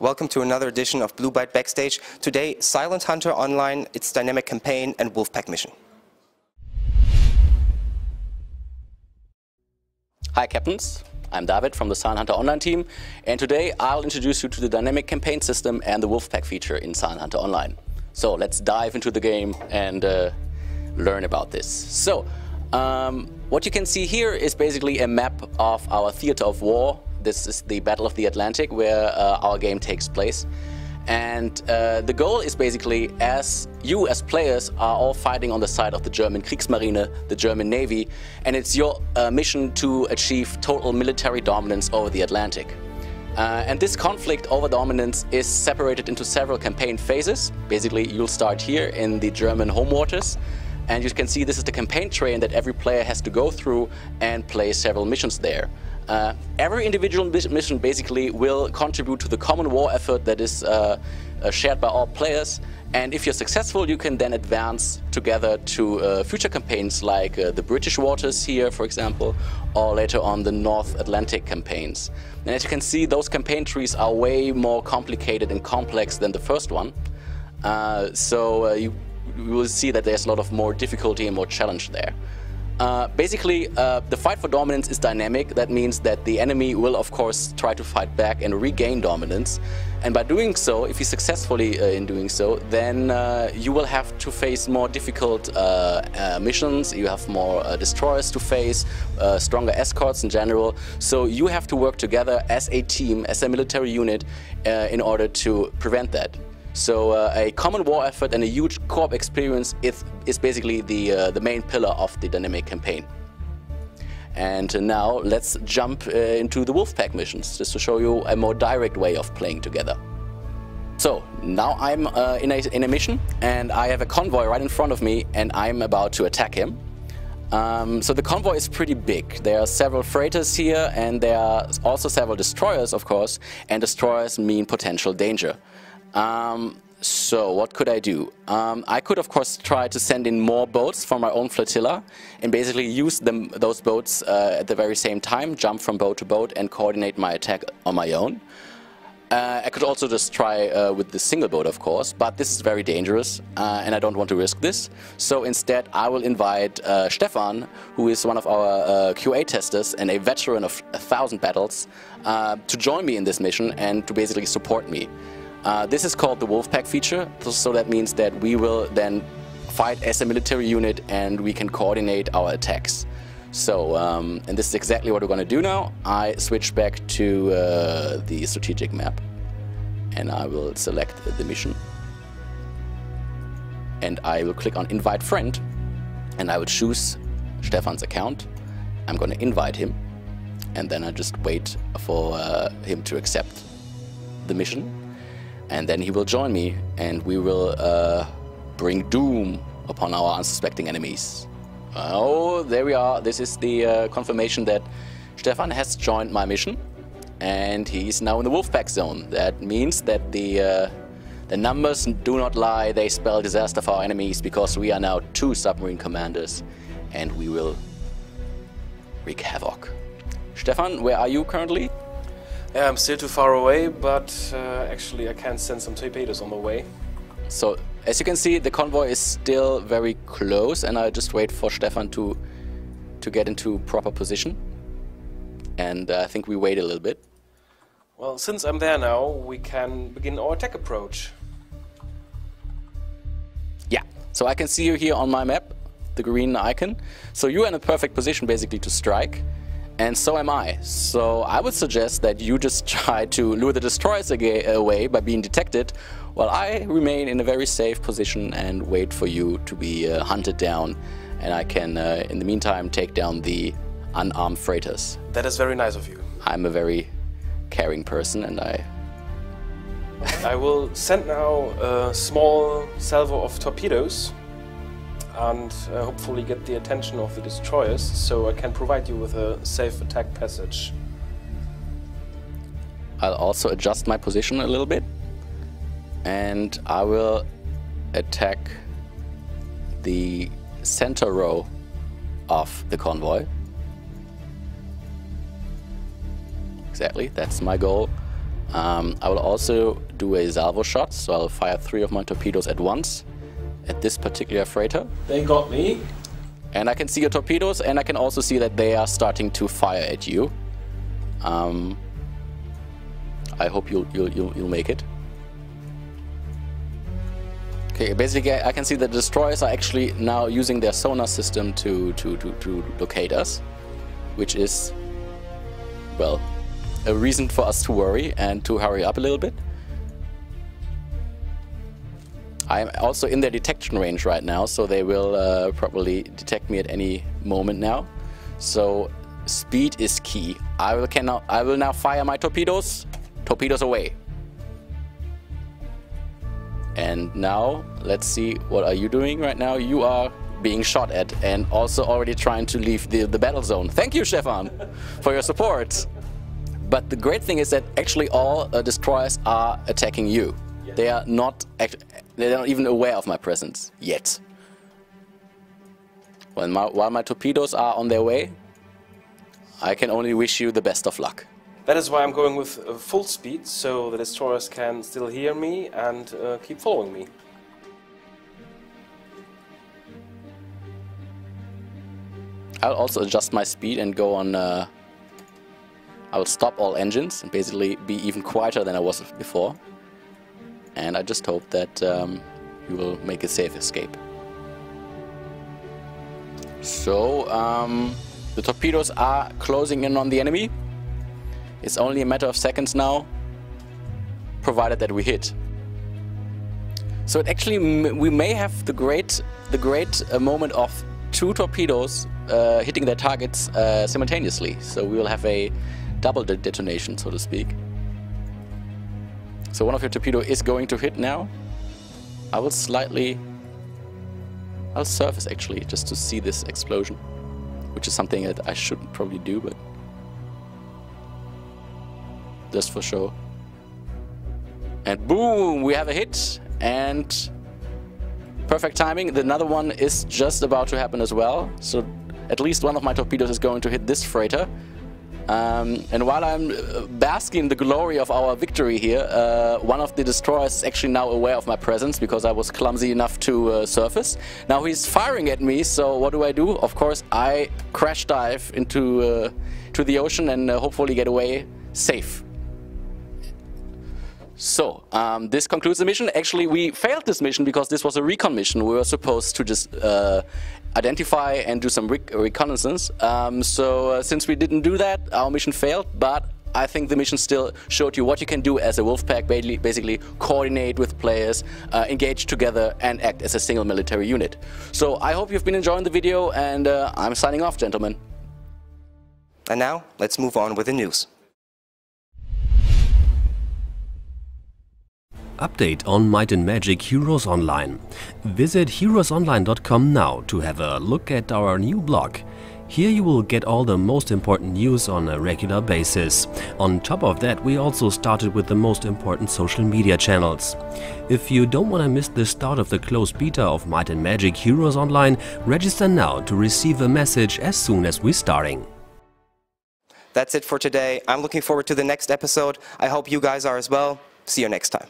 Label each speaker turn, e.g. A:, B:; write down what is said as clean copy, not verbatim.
A: Welcome to another edition of Blue Byte Backstage. Today, Silent Hunter Online, its dynamic campaign and Wolfpack mission.
B: Hi Captains, I'm David from the Silent Hunter Online team, and today I'll introduce you to the dynamic campaign system and the Wolfpack feature in Silent Hunter Online. So let's dive into the game and learn about this. So, what you can see here is basically a map of our theater of war. This is the Battle of the Atlantic, where our game takes place. And the goal is basically, as players are all fighting on the side of the German Kriegsmarine, the German Navy, and it's your mission to achieve total military dominance over the Atlantic. And this conflict over dominance is separated into several campaign phases. Basically, you'll start here in the German home waters. And you can see this is the campaign train that every player has to go through and play several missions there. Every individual mission basically will contribute to the common war effort that is shared by all players. And if you're successful, you can then advance together to future campaigns like the British waters here, for example, or later on the North Atlantic campaigns. And as you can see, those campaign trees are way more complicated and complex than the first one. You will see that there's a lot of more difficulty and more challenge there. Basically, the fight for dominance is dynamic. That means that the enemy will, of course, try to fight back and regain dominance. And by doing so, if he's successfully in doing so, then you will have to face more difficult missions. You have more destroyers to face, stronger escorts in general. So you have to work together as a team, as a military unit, in order to prevent that. So a common war effort and a huge co-op experience is basically the main pillar of the dynamic campaign. And now let's jump into the Wolfpack missions, just to show you a more direct way of playing together. So now I'm in a mission, and I have a convoy right in front of me, and I'm about to attack him. So the convoy is pretty big. There are several freighters here, and there are also several destroyers, of course, and destroyers mean potential danger. So what could I do? I could, of course, try to send in more boats from my own flotilla and basically use those boats at the very same time, jump from boat to boat and coordinate my attack on my own. I could also just try with the single boat, of course, but this is very dangerous and I don't want to risk this. So instead I will invite Stephan, who is one of our QA testers and a veteran of 1,000 battles, to join me in this mission and to basically support me. This is called the Wolfpack feature, so that means that we will then fight as a military unit and we can coordinate our attacks. So, and this is exactly what we're going to do now. I switch back to the strategic map and I will select the mission. And I will click on Invite Friend and I will choose Stephan's account. I'm going to invite him and then I just wait for him to accept the mission. And then he will join me, and we will bring doom upon our unsuspecting enemies. Oh, there we are. This is the confirmation that Stephan has joined my mission, and he's now in the Wolfpack zone. That means that the numbers do not lie. They spell disaster for our enemies, because we are now 2 submarine commanders, and we will wreak havoc. Stephan, where are you currently?
C: Yeah, I'm still too far away, but actually I can send some torpedoes on the way.
B: So, as you can see, the convoy is still very close, and I'll just wait for Stephan to get into proper position. And I think we wait a little bit.
C: Well, since I'm there now, we can begin our attack approach.
B: Yeah, so I can see you here on my map, the green icon. So you're in a perfect position basically to strike. And so am I. So I would suggest that you just try to lure the destroyers away by being detected, while I remain in a very safe position and wait for you to be hunted down. And I can, in the meantime, take down the unarmed freighters.
C: That is very nice of you.
B: I'm a very caring person, and
C: I will send now a small salvo of torpedoes and hopefully get the attention of the destroyers, so I can provide you with a safe attack passage.
B: I'll also adjust my position a little bit, and I will attack the center row of the convoy. Exactly, that's my goal. I will also do a salvo shot, so I'll fire 3 of my torpedoes at once at this particular freighter.
C: They got me.
B: And I can see your torpedoes, and I can also see that they are starting to fire at you. I hope you'll make it. Okay, basically I can see the destroyers are actually now using their sonar system to locate us, which is, well, a reason for us to worry and to hurry up a little bit. I'm also in their detection range right now, so they will probably detect me at any moment now. So speed is key. I will now fire my torpedoes. Torpedoes away. And now let's see, what are you doing right now? You are being shot at and also already trying to leave the battle zone. Thank you, Stephan, for your support. But the great thing is that actually all destroyers are attacking you. Yeah. They're not even aware of my presence yet. While my torpedoes are on their way, I can only wish you the best of luck.
C: That is why I'm going with full speed, so the destroyers can still hear me and keep following me.
B: I'll also adjust my speed and go on... I will stop all engines and basically be even quieter than I was before. And I just hope that you will make a safe escape. So, the torpedoes are closing in on the enemy. It's only a matter of seconds now, provided that we hit. So it actually, we may have the great moment of 2 torpedoes hitting their targets simultaneously. So we will have a double detonation, so to speak. So one of your torpedoes is going to hit now. I'll surface actually, just to see this explosion, which is something that I shouldn't probably do, but just for show. And boom, we have a hit, and perfect timing. Another one is just about to happen as well. So at least one of my torpedoes is going to hit this freighter. And while I'm basking in the glory of our victory here, one of the destroyers is actually now aware of my presence because I was clumsy enough to surface. Now he's firing at me, so what do? Of course, I crash dive into to the ocean and hopefully get away safe. So, this concludes the mission. Actually, we failed this mission because this was a recon mission. We were supposed to just identify and do some reconnaissance. Since we didn't do that, our mission failed, but I think the mission still showed you what you can do as a Wolfpack, basically coordinate with players, engage together, and act as a single military unit. So, I hope you've been enjoying the video, and I'm signing off, gentlemen.
A: And now, let's move on with the news.
D: Update on Might and Magic Heroes Online. Visit heroesonline.com now to have a look at our new blog. Here you will get all the most important news on a regular basis. On top of that, we also started with the most important social media channels. If you don't want to miss the start of the closed beta of Might and Magic Heroes Online, register now to receive a message as soon as we're starting.
A: That's it for today. I'm looking forward to the next episode. I hope you guys are as well. See you next time.